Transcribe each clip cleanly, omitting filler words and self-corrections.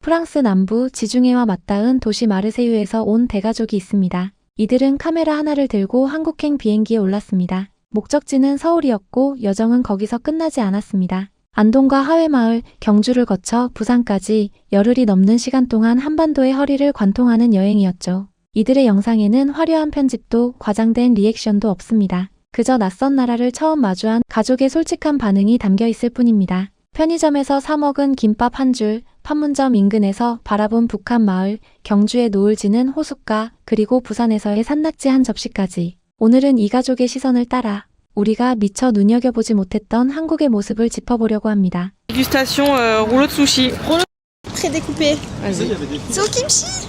프랑스 남부 지중해와 맞닿은 도시 마르세유에서 온 대가족이 있습니다. 이들은 카메라 하나를 들고 한국행 비행기에 올랐습니다. 목적지는 서울이었고 여정은 거기서 끝나지 않았습니다. 안동과 하회마을, 경주를 거쳐 부산까지 열흘이 넘는 시간 동안 한반도의 허리를 관통하는 여행이었죠. 이들의 영상에는 화려한 편집도 과장된 리액션도 없습니다. 그저 낯선 나라를 처음 마주한 가족의 솔직한 반응이 담겨 있을 뿐입니다. 편의점에서 사 먹은 김밥 한 줄, 판문점 인근에서 바라본 북한 마을, 경주의 노을 지는 호숫가, 그리고 부산에서의 산낙지 한 접시까지. 오늘은 이 가족의 시선을 따라 우리가 미처 눈여겨보지 못했던 한국의 모습을 짚어보려고 합니다. Dégustation rouleau de sushi. Rouleau prédécoupé. Vas-y. C'est au kimchi.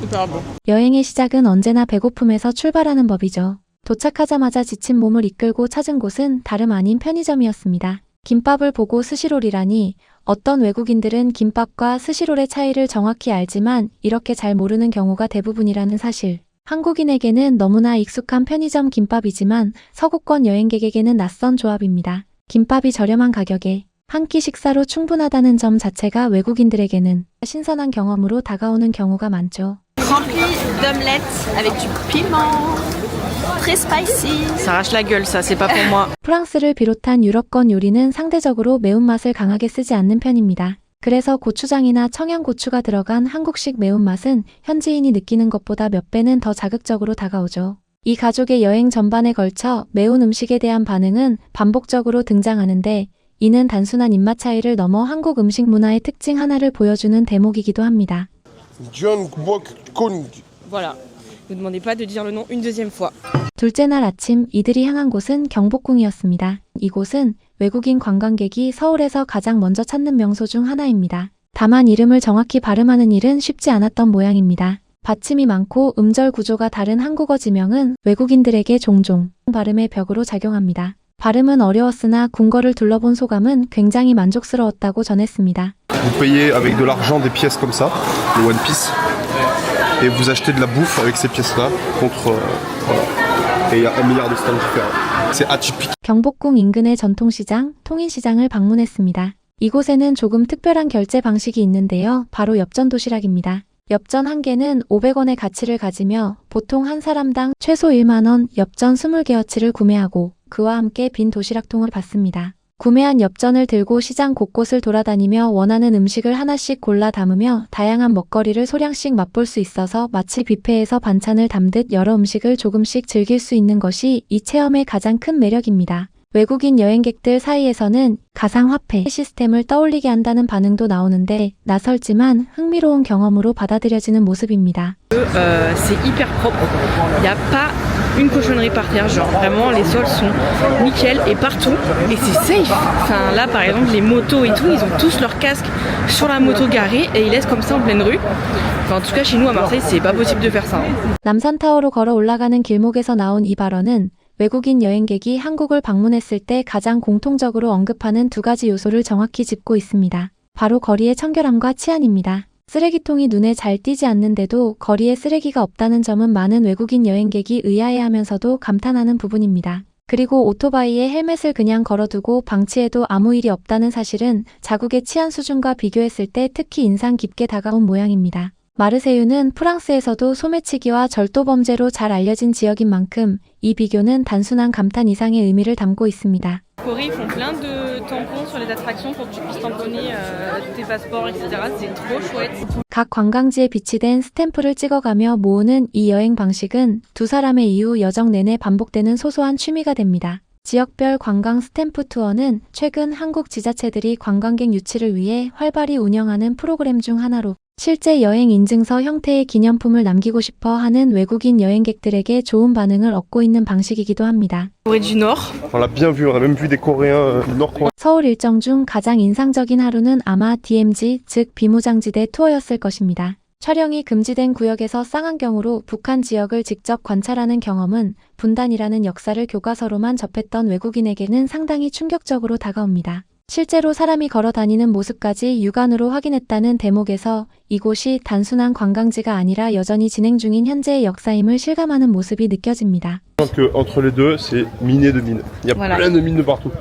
Hyper bon. 여행의 시작은 언제나 배고픔에서 출발하는 법이죠. 도착하자마자 지친 몸을 이끌고 찾은 곳은 다름 아닌 편의점이었습니다. 김밥을 보고 스시롤이라니, 어떤 외국인들은 김밥과 스시롤의 차이를 정확히 알지만 이렇게 잘 모르는 경우가 대부분이라는 사실. 한국인에게는 너무나 익숙한 편의점 김밥이지만 서구권 여행객에게는 낯선 조합입니다. 김밥이 저렴한 가격에 한 끼 식사로 충분하다는 점 자체가 외국인들에게는 신선한 경험으로 다가오는 경우가 많죠. Rempli d'omelettes avec du piment. Très spicy. Ça arrache la gueule, ça, c'est pas pour moi. 프랑스를 비롯한 유럽권 요리는 상대적으로 매운맛을 강하게 쓰지 않는 편입니다. 그래서 고추장이나 청양고추가 들어간 한국식 매운맛은 현지인이 느끼는 것보다 몇 배는 더 자극적으로 다가오죠. 이 가족의 여행 전반에 걸쳐 매운 음식에 대한 반응은 반복적으로 등장하는데 이는 단순한 입맛 차이를 넘어 한국 음식 문화의 특징 하나를 보여주는 대목이기도 합니다. Voilà. Ne demandez pas de dire le nom une deuxième fois. 둘째 날 아침 이들이 향한 곳은 경복궁이었습니다. 이곳은 외국인 관광객이 서울에서 가장 먼저 찾는 명소 중 하나입니다. 다만 이름을 정확히 발음하는 일은 쉽지 않았던 모양입니다. 받침이 많고 음절 구조가 다른 한국어 지명은 외국인들에게 종종 발음의 벽으로 작용합니다. 발음은 어려웠으나 궁궐을 둘러본 소감은 굉장히 만족스러웠다고 전했습니다. Vous payez avec de l'argent des pièces comme ça, le One Piece, et vous achetez de la bouffe avec ces pièces-là contre voilà. Et il y a 1 milliard de stands différents. C'est atypique. 경복궁 인근의 전통시장, 통인시장을 방문했습니다. 이곳에는 조금 특별한 결제 방식이 있는데요. 바로 엽전 도시락입니다. 엽전 한 개는 500원의 가치를 가지며 보통 한 사람당 최소 1만 원 엽전 20개어치를 구매하고 그와 함께 빈 도시락통을 받습니다. 구매한 엽전을 들고 시장 곳곳을 돌아다니며 원하는 음식을 하나씩 골라 담으며 다양한 먹거리를 소량씩 맛볼 수 있어서 마치 뷔페에서 반찬을 담듯 여러 음식을 조금씩 즐길 수 있는 것이 이 체험의 가장 큰 매력입니다. 외국인 여행객들 사이에서는 가상화폐 시스템을 떠올리게 한다는 반응도 나오는데 낯설지만 흥미로운 경험으로 받아들여지는 모습입니다. C'est hyper propre. Il n'y a pas une cochonnerie par terre. Genre vraiment les sols sont nickel et partout. Et c'est safe. Enfin là par exemple les motos et tout, ils ont tous leur casque sur la moto garée et ils laissent comme ça en pleine rue. Enfin en tout cas chez nous à Marseille c'est pas possible de faire ça. 남산타워로 걸어 올라가는 길목에서 나온 이 발언은 외국인 여행객이 한국을 방문했을 때 가장 공통적으로 언급하는 두 가지 요소를 정확히 짚고 있습니다. 바로 거리의 청결함과 치안입니다. 쓰레기통이 눈에 잘 띄지 않는데도 거리에 쓰레기가 없다는 점은 많은 외국인 여행객이 의아해하면서도 감탄하는 부분입니다. 그리고 오토바이에 헬멧을 그냥 걸어두고 방치해도 아무 일이 없다는 사실은 자국의 치안 수준과 비교했을 때 특히 인상 깊게 다가온 모양입니다. 마르세유는 프랑스에서도 소매치기와 절도 범죄로 잘 알려진 지역인 만큼 이 비교는 단순한 감탄 이상의 의미를 담고 있습니다. Corée, ils font plein de tampons sur les attractions pour que tu puisses tamponner tes passeports, etc. C'est trop chouette. 각 관광지에 비치된 스탬프를 찍어가며 모으는 이 여행 방식은 두 사람의 이후 여정 내내 반복되는 소소한 취미가 됩니다. 지역별 관광 스탬프 투어는 최근 한국 지자체들이 관광객 유치를 위해 활발히 운영하는 프로그램 중 하나로 실제 여행 인증서 형태의 기념품을 남기고 싶어 하는 외국인 여행객들에게 좋은 반응을 얻고 있는 방식이기도 합니다. Corée du Nord. On l'a bien vu, on a même vu des Coréens nord-coréens. 서울 일정 중 가장 인상적인 하루는 아마 DMZ, 즉 비무장지대 투어였을 것입니다. 촬영이 금지된 구역에서 쌍안경으로 북한 지역을 직접 관찰하는 경험은 분단이라는 역사를 교과서로만 접했던 외국인에게는 상당히 충격적으로 다가옵니다. 실제로 사람이 걸어 다니는 모습까지 육안으로 확인했다는 대목에서 이곳이 단순한 관광지가 아니라 여전히 진행 중인 현재의 역사임을 실감하는 모습이 느껴집니다. Que entre les deux, c'est miné de mines. Il y a Voilà. plein de mines de partout.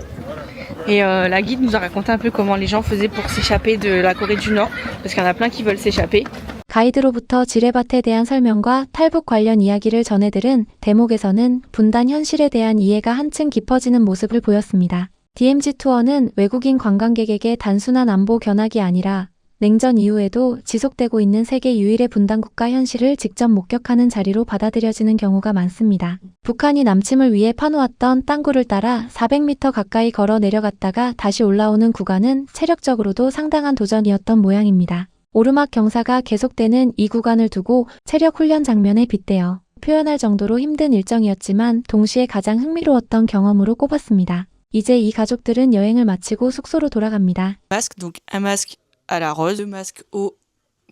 Et la guide nous a raconté un peu comment les gens faisaient pour s'échapper de la Corée du Nord, parce qu'il y en a plein qui veulent s'échapper. 가이드로부터 지뢰밭에 대한 설명과 탈북 관련 이야기를 전해들은 대목에서는 분단 현실에 대한 이해가 한층 깊어지는 모습을 보였습니다. DMZ 투어는 외국인 관광객에게 단순한 안보 견학이 아니라 냉전 이후에도 지속되고 있는 세계 유일의 분단국가 현실을 직접 목격하는 자리로 받아들여지는 경우가 많습니다. 북한이 남침을 위해 파놓았던 땅굴을 따라 400m 가까이 걸어 내려갔다가 다시 올라오는 구간은 체력적으로도 상당한 도전이었던 모양입니다. 오르막 경사가 계속되는 이 구간을 두고 체력 훈련 장면에 빗대어 표현할 정도로 힘든 일정이었지만 동시에 가장 흥미로웠던 경험으로 꼽았습니다. 이제 이 가족들은 여행을 마치고 숙소로 돌아갑니다. Masque, donc un masque à la rose, deux masques au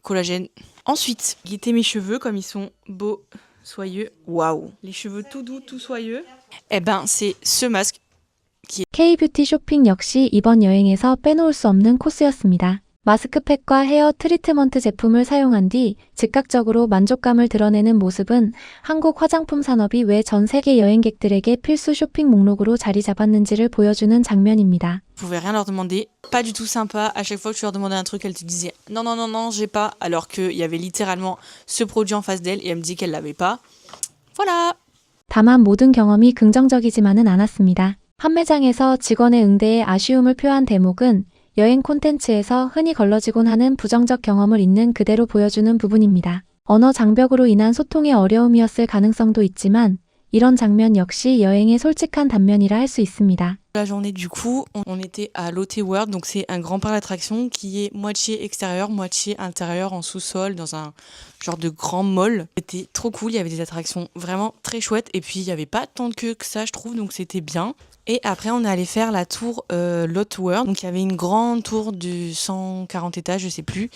collagène. Ensuite, guetter mes cheveux comme ils sont beaux, soyeux. Waouh, les cheveux tout doux, tout soyeux. Eh ben, c'est ce masque. K-뷰티 쇼핑 역시 이번 여행에서 빼놓을 수 없는 코스였습니다. 마스크팩과 헤어 트리트먼트 제품을 사용한 뒤 즉각적으로 만족감을 드러내는 모습은 한국 화장품 산업이 왜 전 세계 여행객들에게 필수 쇼핑 목록으로 자리 잡았는지를 보여주는 장면입니다. Je pouvais rien leur demander, pas du tout sympa. À chaque fois que tu leur demandais un truc, elle te disait non, non, non, non, j'ai pas. Alors qu'il y avait littéralement ce produit en face d'elle et elle me dit qu'elle l'avait pas. Voilà! 다만 모든 경험이 긍정적이지만은 않았습니다. 판매장에서 직원의 응대에 아쉬움을 표한 대목은 여행 콘텐츠에서 흔히 걸러지곤 하는 부정적 경험을 있는 그대로 보여주는 부분입니다. 언어 장벽으로 인한 소통의 어려움이었을 가능성도 있지만 이런 장면 역시 여행의 솔직한 단면이라 할 수 있습니다. La journée du coup, on était à Lotte World, donc c'est un grand parc d'attractions qui est moitié extérieur, moitié intérieur en sous-sol dans un genre de grand mall. C'était trop cool, il y avait des attractions vraiment très chouettes et puis il y avait pas tant de queue que ça je trouve, donc c'était bien. Et après on est allé faire la tour Lotte World, donc il y avait une grande tour de 140 étages, je sais plus,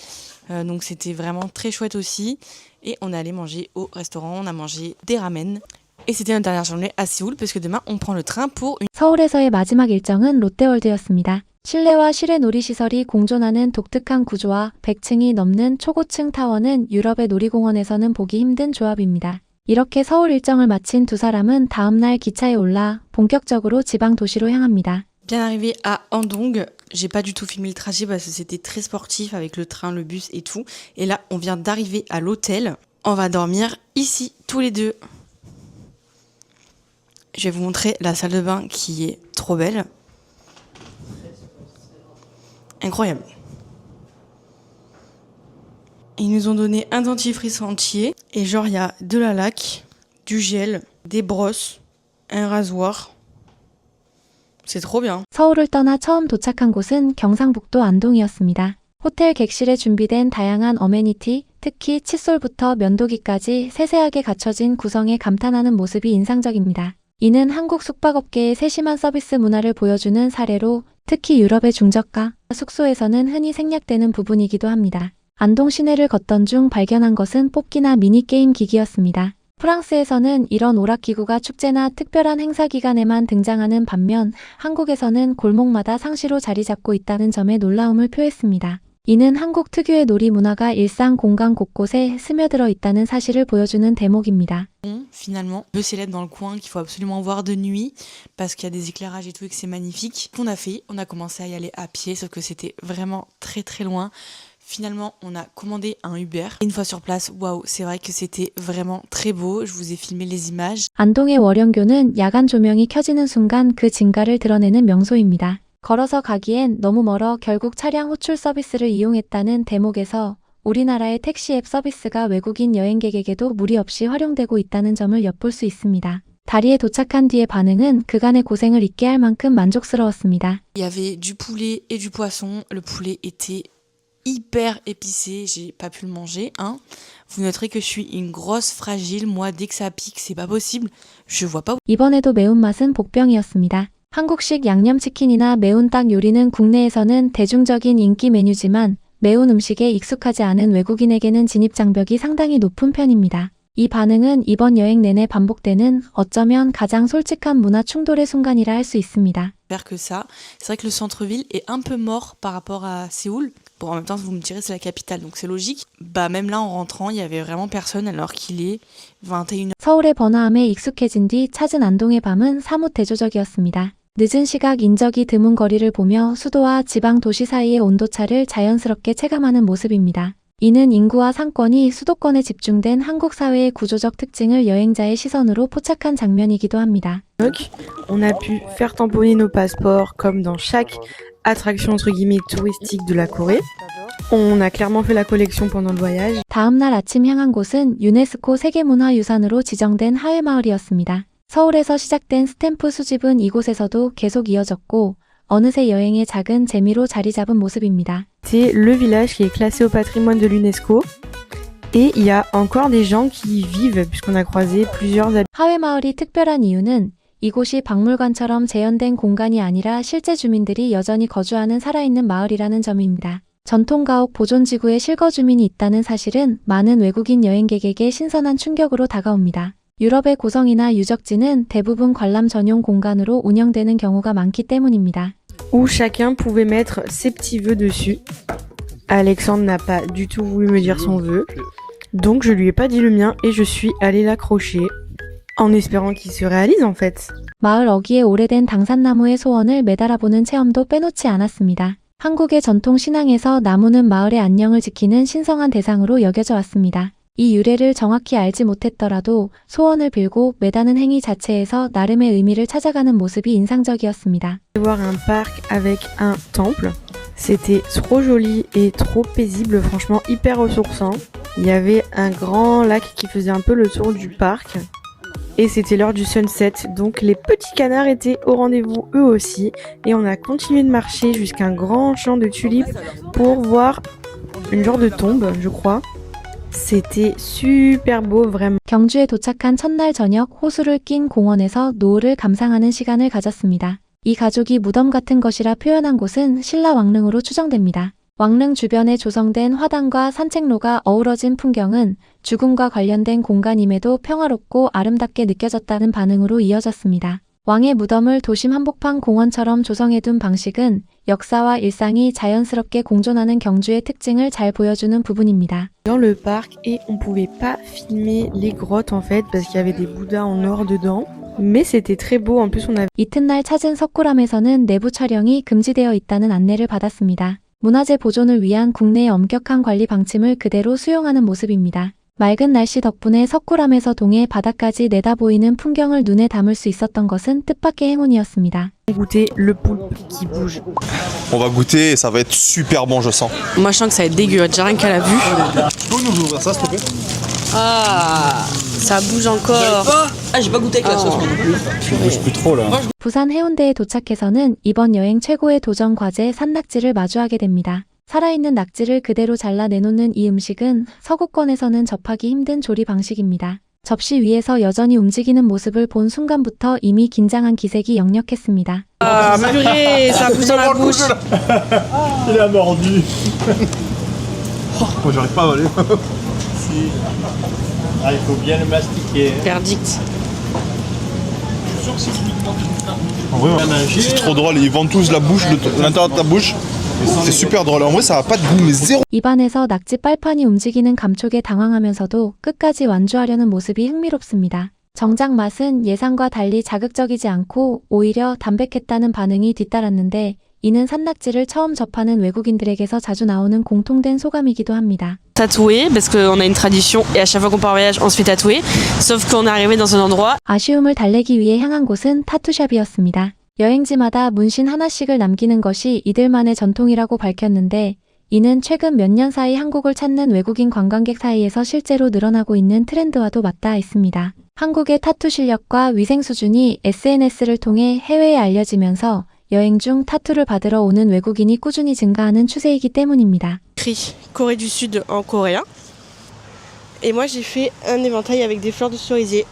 donc c'était vraiment très chouette aussi. Et on est allé manger au restaurant, on a mangé des ramen. Et c'était notre dernière journée à Séoul parce que demain on prend le train pour une... 서울에서의 마지막 일정은 롯데월드였습니다. 실내와 실외 놀이시설이 공존하는 독특한 구조와 100층이 넘는 초고층 타워는 유럽의 놀이공원에서는 보기 힘든 조합입니다. 이렇게 서울 일정을 마친 두 사람은 다음날 기차에 올라 본격적으로 지방 도시로 향합니다. Bien arrivé à Andong, j'ai pas du tout filmé le trajet parce que c'était très sportif avec le train, le bus et tout. Et là, on vient d'arriver à l'hôtel. On va dormir ici tous les deux. Je vais vous montrer la salle de bain qui est trop belle. Incroyable. Ils nous ont donné un dentifrice entier. Et genre, il y a de la laque, du gel, des brosses, un rasoir. C'est trop bien. 서울을 떠나 처음 도착한 곳은 경상북도 안동이었습니다. 호텔 객실에 준비된 다양한 어메니티, 특히 칫솔부터 면도기까지 세세하게 갖춰진 구성에 감탄하는 모습이 인상적입니다. 이는 한국 숙박업계의 세심한 서비스 문화를 보여주는 사례로 특히 유럽의 중저가 숙소에서는 흔히 생략되는 부분이기도 합니다. 안동 시내를 걷던 중 발견한 것은 뽑기나 미니게임 기기였습니다. 프랑스에서는 이런 오락기구가 축제나 특별한 행사 기간에만 등장하는 반면 한국에서는 골목마다 상시로 자리 잡고 있다는 점에 놀라움을 표했습니다. 이는 한국 특유의 놀이 문화가 일상 공간 곳곳에 스며들어 있다는 사실을 보여주는 대목입니다. Finalement, deux célèbres dans le coin qu'il faut absolument voir de nuit parce qu'il y a des éclairages et tout et que c'est magnifique. Qu'on a fait, on a commencé à y aller à pied sauf que c'était vraiment très très loin. Finalement, on a commandé un Uber. Une fois sur place, waouh, c'est vrai que c'était vraiment très beau. Je vous ai filmé les images. 안동의 월영교는 야간 조명이 켜지는 순간 그 진가를 드러내는 명소입니다. 걸어서 가기엔 너무 멀어 결국 차량 호출 서비스를 이용했다는 대목에서 우리나라의 택시 앱 서비스가 외국인 여행객에게도 무리 없이 활용되고 있다는 점을 엿볼 수 있습니다. 다리에 도착한 뒤의 반응은 그간의 고생을 잊게 할 만큼 만족스러웠습니다. Il y avait du poulet et du poisson. Le poulet était hyper épicé, j'ai pas pu le manger, hein. Vous noterez que je suis une grosse fragile, moi dès que ça pique, c'est pas possible. Je vois pas où. 이번에도 매운맛은 복병이었습니다. 한국식 양념치킨이나 매운닭 요리는 국내에서는 대중적인 인기 메뉴지만 매운 음식에 익숙하지 않은 외국인에게는 진입장벽이 상당히 높은 편입니다. 이 반응은 이번 여행 내내 반복되는 어쩌면 가장 솔직한 문화 충돌의 순간이라 할 수 있습니다. Faire que ça. C'est vrai que le centre-ville est un peu mort par rapport à Séoul. Bon, en même temps, vous me direz, c'est la capitale, donc c'est logique. Bah, même là, en rentrant, il y avait vraiment personne alors qu'il est 21h. 서울의 번화함에 익숙해진 뒤 찾은 안동의 밤은 사뭇 대조적이었습니다. 늦은 시각 인적이 드문 거리를 보며 수도와 지방 도시 사이의 온도차를 자연스럽게 체감하는 모습입니다. 이는 인구와 상권이 수도권에 집중된 한국 사회의 구조적 특징을 여행자의 시선으로 포착한 장면이기도 합니다. On a pu faire tamponner nos passeports comme dans chaque attraction entre guillemets touristique de la Corée. On a clairement fait la collection pendant le voyage. 다음 날 아침 향한 곳은 유네스코 세계문화유산으로 지정된 하회마을이었습니다. 서울에서 시작된 스탬프 수집은 이곳에서도 계속 이어졌고 어느새 여행의 작은 재미로 자리 잡은 모습입니다. C'est le village qui est classé au patrimoine de l'UNESCO. Et il y a encore des gens qui y vivent puisqu'on a croisé plusieurs habitants. 하회마을이 특별한 이유는 이곳이 박물관처럼 재현된 공간이 아니라 실제 주민들이 여전히 거주하는 살아있는 마을이라는 점입니다. 전통가옥 보존지구에 실거 주민이 있다는 사실은 많은 외국인 여행객에게 신선한 충격으로 다가옵니다. 유럽의 고성이나 유적지는 대부분 관람 전용 공간으로 운영되는 경우가 많기 때문입니다. Où chacun pouvait mettre ses petits vœux dessus. Alexandre n'a pas du tout voulu me dire son vœu. Donc je lui ai pas dit le mien et je suis allée l'accrocher en espérant qu'il se réalise en fait. 마을 어귀에 오래된 당산나무의 소원을 매달아보는 체험도 빼놓지 않았습니다. 한국의 전통 신앙에서 나무는 마을의 안녕을 지키는 신성한 대상으로 여겨져 왔습니다. 이 유래를 정확히 알지 못했더라도 소원을 빌고 매다는 행위 자체에서 나름의 의미를 찾아가는 모습이 인상적이었습니다. Voir un parc avec un temple, c'était trop joli et trop paisible, franchement hyper ressourçant. Il y avait un grand lac qui faisait un peu le tour du parc. Et c'était l'heure du sunset, donc les petits canards étaient au rendez-vous eux aussi. Et on a continué de marcher jusqu'à un grand champ de tulipes pour voir une genre de tombe, je crois. C'était super beau, vraiment. 경주에 도착한 첫날 저녁 호수를 낀 공원에서 노을을 감상하는 시간을 가졌습니다. 이 가족이 무덤 같은 것이라 표현한 곳은 신라 왕릉으로 추정됩니다. 왕릉 주변에 조성된 화단과 산책로가 어우러진 풍경은 죽음과 관련된 공간임에도 평화롭고 아름답게 느껴졌다는 반응으로 이어졌습니다. 왕의 무덤을 도심 한복판 공원처럼 조성해둔 방식은 역사와 일상이 자연스럽게 공존하는 경주의 특징을 잘 보여주는 부분입니다. Dans le parc et on pouvait pas filmer les grottes en fait parce qu'il y avait des bouddhas en or dedans. Mais c'était très beau, en plus on avait... 이튿날 찾은 석굴암에서는 내부 촬영이 금지되어 있다는 안내를 받았습니다. 문화재 보존을 위한 국내의 엄격한 관리 방침을 그대로 수용하는 모습입니다. 맑은 날씨 덕분에 석굴암에서 동해 바다까지 내다보이는 풍경을 눈에 담을 수 있었던 것은 뜻밖의 행운이었습니다. goûter le poulpe qui bouge. On va goûter et ça va être super bon, je sens. Moi je sens que ça va être dégueu, déjà rien qu'à la vue. Tu peux nous ouvrir ça, s'il te plaît? Ah, ça bouge encore. Ah, j'ai pas goûté avec la sauce moi non plus. Tu bouges plus trop là. 부산 해운대에 도착해서는 이번 여행 최고의 도전 과제 산낙지를 마주하게 됩니다. 살아있는 낙지를 그대로 잘라 내놓는 이 음식은 서구권에서는 접하기 힘든 조리 방식입니다. 접시 위에서 여전히 움직이는 모습을 본 순간부터 이미 긴장한 기색이 역력했습니다. Ah, purée, ça bouge dans la bouche. Il a mordu. Moi j'arrive pas à avaler. Si. Ah, il faut bien le mastiquer. Verdict. En vrai, c'est trop drôle. Ils vendent tous la bouche, l'intérieur de ta bouche. C'est super drôle. En vrai, ça a pas de goût, mais zéro. 입안에서 낙지 빨판이 움직이는 감촉에 당황하면서도 끝까지 완주하려는 모습이 흥미롭습니다. 정작 맛은 예상과 달리 자극적이지 않고 오히려 담백했다는 반응이 뒤따랐는데 이는 산낙지를 처음 접하는 외국인들에게서 자주 나오는 공통된 소감이기도 합니다. Tatoué, parce qu'on a une tradition et à chaque fois qu'on part en voyage, on se fait tatouer. Sauf qu'on est arrivé dans un endroit. 아쉬움을 달래기 위해 향한 곳은 타투샵이었습니다. 여행지마다 문신 하나씩을 남기는 것이 이들만의 전통이라고 밝혔는데 이는 최근 몇 년 사이 한국을 찾는 외국인 관광객 사이에서 실제로 늘어나고 있는 트렌드와도 맞닿아 있습니다. 한국의 타투 실력과 위생 수준이 SNS를 통해 해외에 알려지면서 여행 중 타투를 받으러 오는 외국인이 꾸준히 증가하는 추세이기 때문입니다. Corée du Sud en coréen. Et moi j'ai fait un éventail avec des fleurs de cerisier.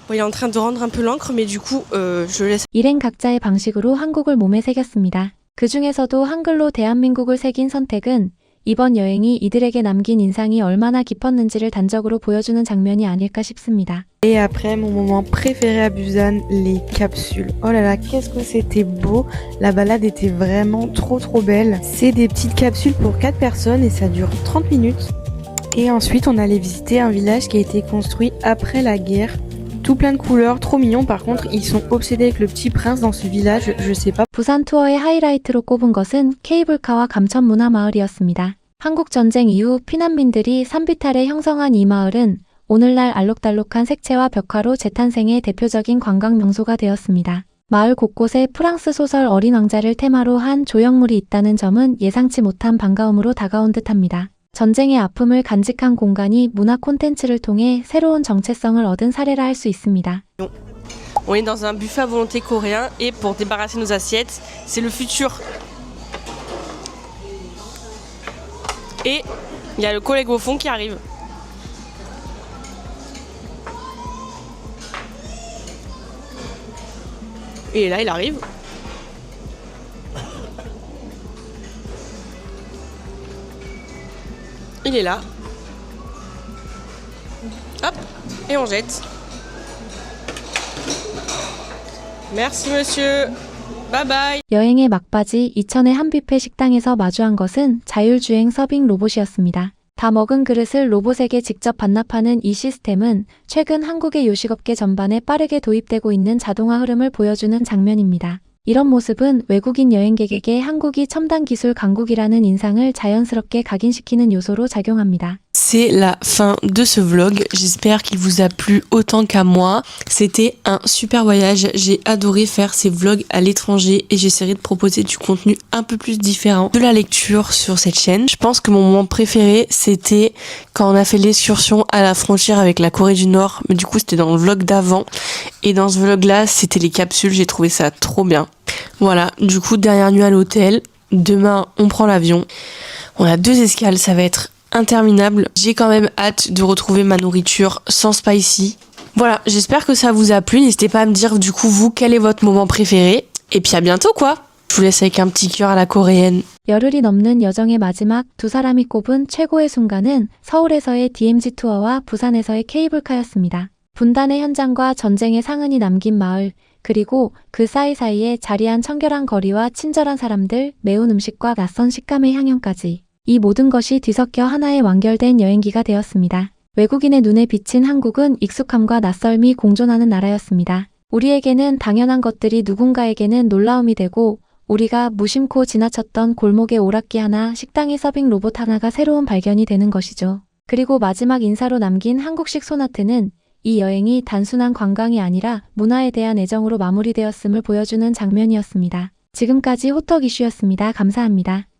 Bon, il est en train de rendre un peu l'encre, mais du coup, je laisse. 일행 각자의 방식으로 한국을 몸에 새겼습니다. 그 중에서도 한글로 대한민국을 새긴 선택은 이번 여행이 이들에게 남긴 인상이 얼마나 깊었는지를 단적으로 보여주는 장면이 아닐까 싶습니다. Et après, mon moment préféré à Busan, les capsules. Oh là là, qu'est-ce que c'était beau. La balade était vraiment trop belle. C'est des petites capsules pour 4 personnes et ça dure 30 minutes. Et ensuite, on allait visiter un village qui a été construit après la guerre, tout tout plein de couleurs, trop mignon. Par contre, ils sont obsédés avec le petit prince dans ce village, je sais pas. 부산 투어의 하이라이트로 꼽은 것은 케이블카와 감천 문화마을이었습니다. 한국 전쟁 이후 피난민들이 산비탈에 형성한 이 마을은 오늘날 알록달록한 색채와 벽화로 재탄생의 대표적인 관광 명소가 되었습니다. 마을 곳곳에 프랑스 소설 어린 왕자를 테마로 한 조형물이 있다는 점은 예상치 못한 반가움으로 다가온 듯합니다. 전쟁의 아픔을 간직한 공간이 문화 콘텐츠를 통해 새로운 정체성을 얻은 사례라 할 수 있습니다. On est dans un buffet à volonté coréen et pour débarrasser nos assiettes, c'est le futur. Et il y a le collègue au fond qui arrive. Et là, il arrive. Il est là. Hop, et on jette. Merci monsieur. Bye bye. 여행의 막바지 이천의 한 뷔페 식당에서 마주한 것은 자율주행 서빙 로봇이었습니다. 다 먹은 그릇을 로봇에게 직접 반납하는 이 시스템은 최근 한국의 요식업계 전반에 빠르게 도입되고 있는 자동화 흐름을 보여주는 장면입니다. 이런 모습은 외국인 여행객에게 한국이 첨단 기술 강국이라는 인상을 자연스럽게 각인시키는 요소로 작용합니다. C'est la fin de ce vlog, j'espère qu'il vous a plu autant qu'à moi. C'était un super voyage, j'ai adoré faire ces vlogs à l'étranger et j'essaierai de proposer du contenu un peu plus différent de la lecture sur cette chaîne. Je pense que mon moment préféré c'était quand on a fait l'excursion à la frontière avec la Corée du Nord, mais du coup c'était dans le vlog d'avant et dans ce vlog là c'était les capsules, j'ai trouvé ça trop bien. Voilà, du coup dernière nuit à l'hôtel, demain on prend l'avion, on a 2 escales, ça va être interminable. J'ai quand même hâte de retrouver ma nourriture sans spicy. Voilà, j'espère que ça vous a plu. N'hésitez pas à me dire du coup vous quel est votre moment préféré. Et puis à bientôt quoi. Je vous laisse avec un petit cœur à la coréenne. 열흘이 넘는 여정의 마지막 두 사람이 꼽은 최고의 순간은 서울에서의 DMZ 투어와 부산에서의 케이블카였습니다. 분단의 현장과 전쟁의 상흔이 남긴 마을, 그리고 그 사이사이에 자리한 청결한 거리와 친절한 사람들, 매운 음식과 낯선 식감의 향연까지. 이 모든 것이 뒤섞여 하나의 완결된 여행기가 되었습니다. 외국인의 눈에 비친 한국은 익숙함과 낯설미 공존하는 나라였습니다. 우리에게는 당연한 것들이 누군가에게는 놀라움이 되고 우리가 무심코 지나쳤던 골목의 오락기 하나, 식당의 서빙 로봇 하나가 새로운 발견이 되는 것이죠. 그리고 마지막 인사로 남긴 한국식 소나트는 이 여행이 단순한 관광이 아니라 문화에 대한 애정으로 마무리되었음을 보여주는 장면이었습니다. 지금까지 호떡 이슈였습니다. 감사합니다.